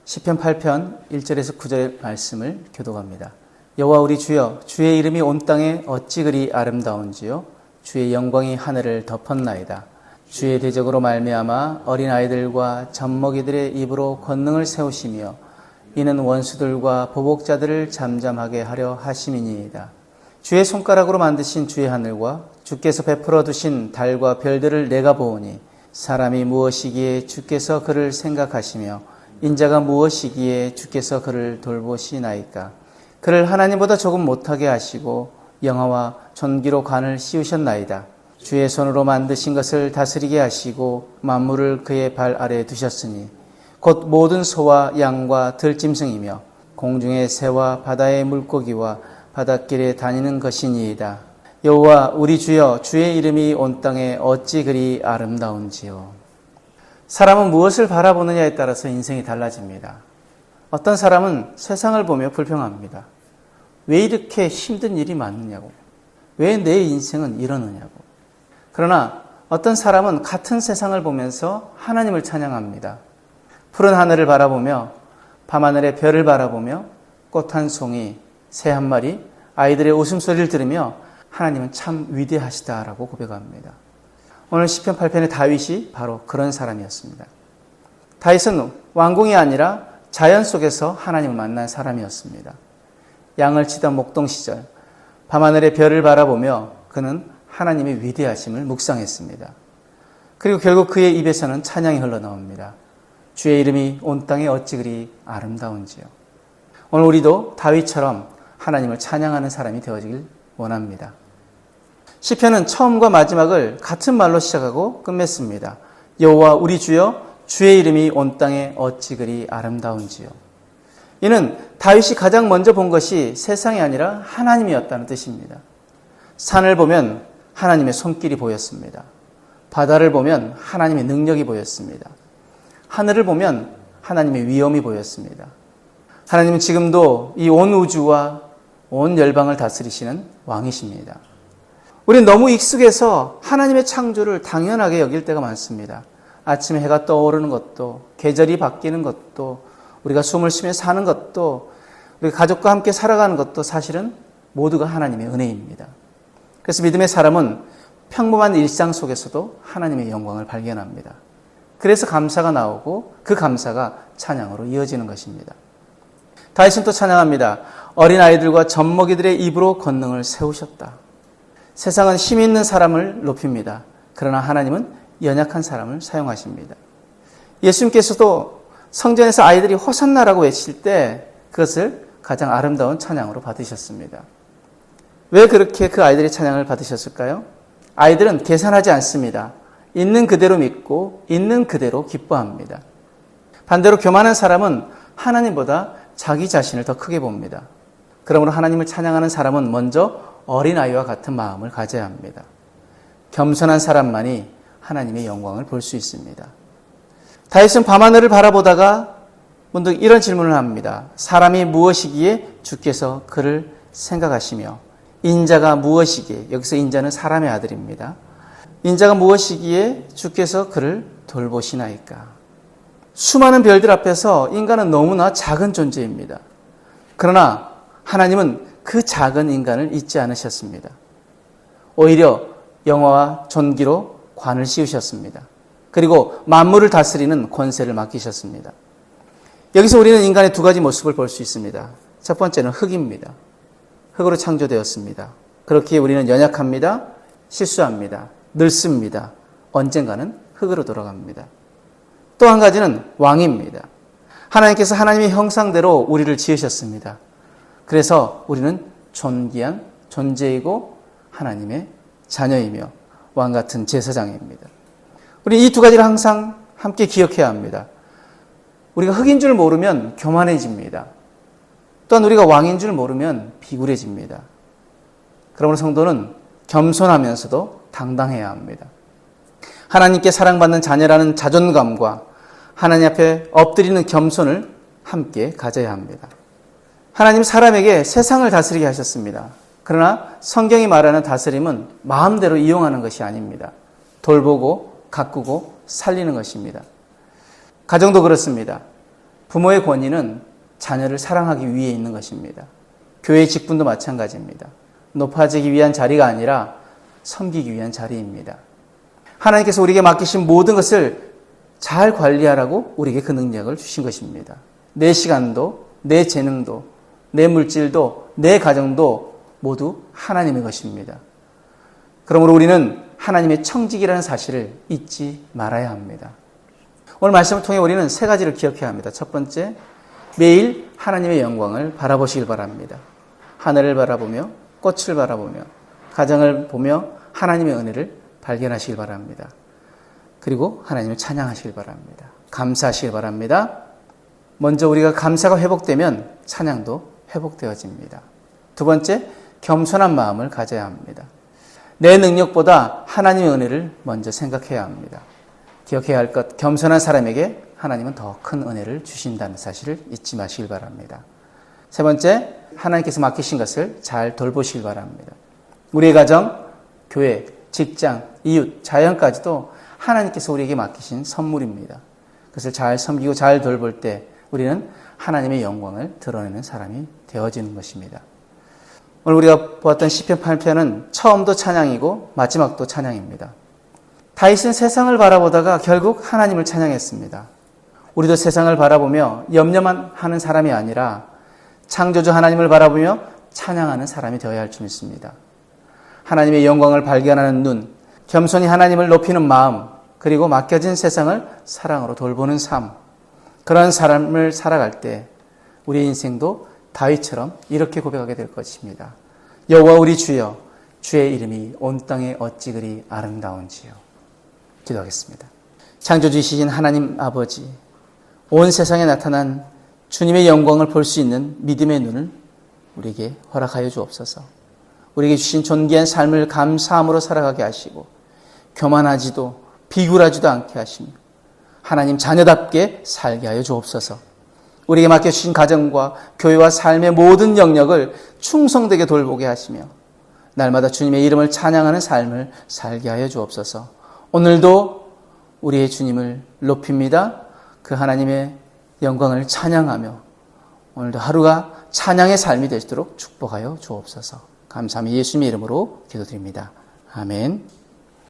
시편 8편 1절에서 9절 말씀을 교독합니다. 여호와 우리 주여, 주의 이름이 온 땅에 어찌 그리 아름다운지요. 주의 영광이 하늘을 덮었나이다. 주의 대적으로 말미암아 어린아이들과 젖먹이들의 입으로 권능을 세우시며 이는 원수들과 보복자들을 잠잠하게 하려 하심이니이다. 주의 손가락으로 만드신 주의 하늘과 주께서 베풀어 두신 달과 별들을 내가 보오니 사람이 무엇이기에 주께서 그를 생각하시며 인자가 무엇이기에 주께서 그를 돌보시나이까. 그를 하나님보다 조금 못하게 하시고 영화와 존귀로 관을 씌우셨나이다. 주의 손으로 만드신 것을 다스리게 하시고 만물을 그의 발 아래에 두셨으니 곧 모든 소와 양과 들짐승이며 공중의 새와 바다의 물고기와 바닷길에 다니는 것이니이다. 여호와 우리 주여, 주의 이름이 온 땅에 어찌 그리 아름다운지요. 사람은 무엇을 바라보느냐에 따라서 인생이 달라집니다. 어떤 사람은 세상을 보며 불평합니다. 왜 이렇게 힘든 일이 많느냐고. 왜 내 인생은 이러느냐고. 그러나 어떤 사람은 같은 세상을 보면서 하나님을 찬양합니다. 푸른 하늘을 바라보며 밤하늘의 별을 바라보며 꽃 한 송이, 새 한 마리, 아이들의 웃음소리를 들으며 하나님은 참 위대하시다라고 고백합니다. 오늘 시편 8편의 다윗이 바로 그런 사람이었습니다. 다윗은 왕궁이 아니라 자연 속에서 하나님을 만난 사람이었습니다. 양을 치던 목동 시절 밤하늘의 별을 바라보며 그는 하나님의 위대하심을 묵상했습니다. 그리고 결국 그의 입에서는 찬양이 흘러나옵니다. 주의 이름이 온 땅에 어찌 그리 아름다운지요. 오늘 우리도 다윗처럼 하나님을 찬양하는 사람이 되어지길 원합니다. 시편은 처음과 마지막을 같은 말로 시작하고 끝맺습니다. 여호와 우리 주여, 주의 이름이 온 땅에 어찌 그리 아름다운지요. 이는 다윗이 가장 먼저 본 것이 세상이 아니라 하나님이었다는 뜻입니다. 산을 보면 하나님의 손길이 보였습니다. 바다를 보면 하나님의 능력이 보였습니다. 하늘을 보면 하나님의 위엄이 보였습니다. 하나님은 지금도 이 온 우주와 온 열방을 다스리시는 왕이십니다. 우리는 너무 익숙해서 하나님의 창조를 당연하게 여길 때가 많습니다. 아침에 해가 떠오르는 것도, 계절이 바뀌는 것도, 우리가 숨을 쉬며 사는 것도, 우리 가족과 함께 살아가는 것도 사실은 모두가 하나님의 은혜입니다. 그래서 믿음의 사람은 평범한 일상 속에서도 하나님의 영광을 발견합니다. 그래서 감사가 나오고 그 감사가 찬양으로 이어지는 것입니다. 다윗은 또 찬양합니다. 어린아이들과 젖먹이들의 입으로 권능을 세우셨다. 세상은 힘 있는 사람을 높입니다. 그러나 하나님은 연약한 사람을 사용하십니다. 예수님께서도 성전에서 아이들이 호산나라고 외칠 때 그것을 가장 아름다운 찬양으로 받으셨습니다. 왜 그렇게 그 아이들의 찬양을 받으셨을까요? 아이들은 계산하지 않습니다. 있는 그대로 믿고 있는 그대로 기뻐합니다. 반대로 교만한 사람은 하나님보다 자기 자신을 더 크게 봅니다. 그러므로 하나님을 찬양하는 사람은 먼저 어린아이와 같은 마음을 가져야 합니다. 겸손한 사람만이 하나님의 영광을 볼 수 있습니다. 다윗은 밤하늘을 바라보다가 문득 이런 질문을 합니다. 사람이 무엇이기에 주께서 그를 생각하시며 인자가 무엇이기에, 여기서 인자는 사람의 아들입니다. 인자가 무엇이기에 주께서 그를 돌보시나이까. 수많은 별들 앞에서 인간은 너무나 작은 존재입니다. 그러나 하나님은 그 작은 인간을 잊지 않으셨습니다. 오히려 영화와 존귀로 관을 씌우셨습니다. 그리고 만물을 다스리는 권세를 맡기셨습니다. 여기서 우리는 인간의 두 가지 모습을 볼 수 있습니다. 첫 번째는 흙입니다. 흙으로 창조되었습니다. 그렇기에 우리는 연약합니다. 실수합니다. 늙습니다. 언젠가는 흙으로 돌아갑니다. 또 한 가지는 왕입니다. 하나님께서 하나님의 형상대로 우리를 지으셨습니다. 그래서 우리는 존귀한 존재이고 하나님의 자녀이며 왕 같은 제사장입니다. 우리 이 두 가지를 항상 함께 기억해야 합니다. 우리가 흙인 줄 모르면 교만해집니다. 또한 우리가 왕인 줄 모르면 비굴해집니다. 그러므로 성도는 겸손하면서도 당당해야 합니다. 하나님께 사랑받는 자녀라는 자존감과 하나님 앞에 엎드리는 겸손을 함께 가져야 합니다. 하나님 사람에게 세상을 다스리게 하셨습니다. 그러나 성경이 말하는 다스림은 마음대로 이용하는 것이 아닙니다. 돌보고 가꾸고 살리는 것입니다. 가정도 그렇습니다. 부모의 권위는 자녀를 사랑하기 위해 있는 것입니다. 교회 직분도 마찬가지입니다. 높아지기 위한 자리가 아니라 섬기기 위한 자리입니다. 하나님께서 우리에게 맡기신 모든 것을 잘 관리하라고 우리에게 그 능력을 주신 것입니다. 내 시간도, 내 재능도, 내 물질도, 내 가정도 모두 하나님의 것입니다. 그러므로 우리는 하나님의 청직이라는 사실을 잊지 말아야 합니다. 오늘 말씀을 통해 우리는 세 가지를 기억해야 합니다. 첫 번째, 매일 하나님의 영광을 바라보시길 바랍니다. 하늘을 바라보며 꽃을 바라보며 가정을 보며 하나님의 은혜를 발견하시길 바랍니다. 그리고 하나님을 찬양하시길 바랍니다. 감사하시길 바랍니다. 먼저 우리가 감사가 회복되면 찬양도 회복되어집니다. 두 번째, 겸손한 마음을 가져야 합니다. 내 능력보다 하나님의 은혜를 먼저 생각해야 합니다. 기억해야 할 것, 겸손한 사람에게 하나님은 더 큰 은혜를 주신다는 사실을 잊지 마시길 바랍니다. 세 번째, 하나님께서 맡기신 것을 잘 돌보시길 바랍니다. 우리의 가정, 교회, 직장, 이웃, 자연까지도 하나님께서 우리에게 맡기신 선물입니다. 그것을 잘 섬기고 잘 돌볼 때 우리는 하나님의 영광을 드러내는 사람이 되어지는 것입니다. 오늘 우리가 보았던 시편 8편은 처음도 찬양이고 마지막도 찬양입니다. 다윗은 세상을 바라보다가 결국 하나님을 찬양했습니다. 우리도 세상을 바라보며 염려만 하는 사람이 아니라 창조주 하나님을 바라보며 찬양하는 사람이 되어야 할 줄 믿습니다. 하나님의 영광을 발견하는 눈, 겸손히 하나님을 높이는 마음, 그리고 맡겨진 세상을 사랑으로 돌보는 삶, 그런 삶을 살아갈 때 우리의 인생도 다윗처럼 이렇게 고백하게 될 것입니다. 여호와 우리 주여, 주의 이름이 온 땅에 어찌 그리 아름다운지요. 기도하겠습니다. 창조주이신 하나님 아버지, 온 세상에 나타난 주님의 영광을 볼 수 있는 믿음의 눈을 우리에게 허락하여 주옵소서. 우리에게 주신 존귀한 삶을 감사함으로 살아가게 하시고 교만하지도 비굴하지도 않게 하시며 하나님 자녀답게 살게 하여 주옵소서. 우리에게 맡겨주신 가정과 교회와 삶의 모든 영역을 충성되게 돌보게 하시며 날마다 주님의 이름을 찬양하는 삶을 살게 하여 주옵소서. 오늘도 우리의 주님을 높입니다. 그 하나님의 영광을 찬양하며 오늘도 하루가 찬양의 삶이 되시도록 축복하여 주옵소서. 감사합니다. 예수님의 이름으로 기도드립니다. 아멘.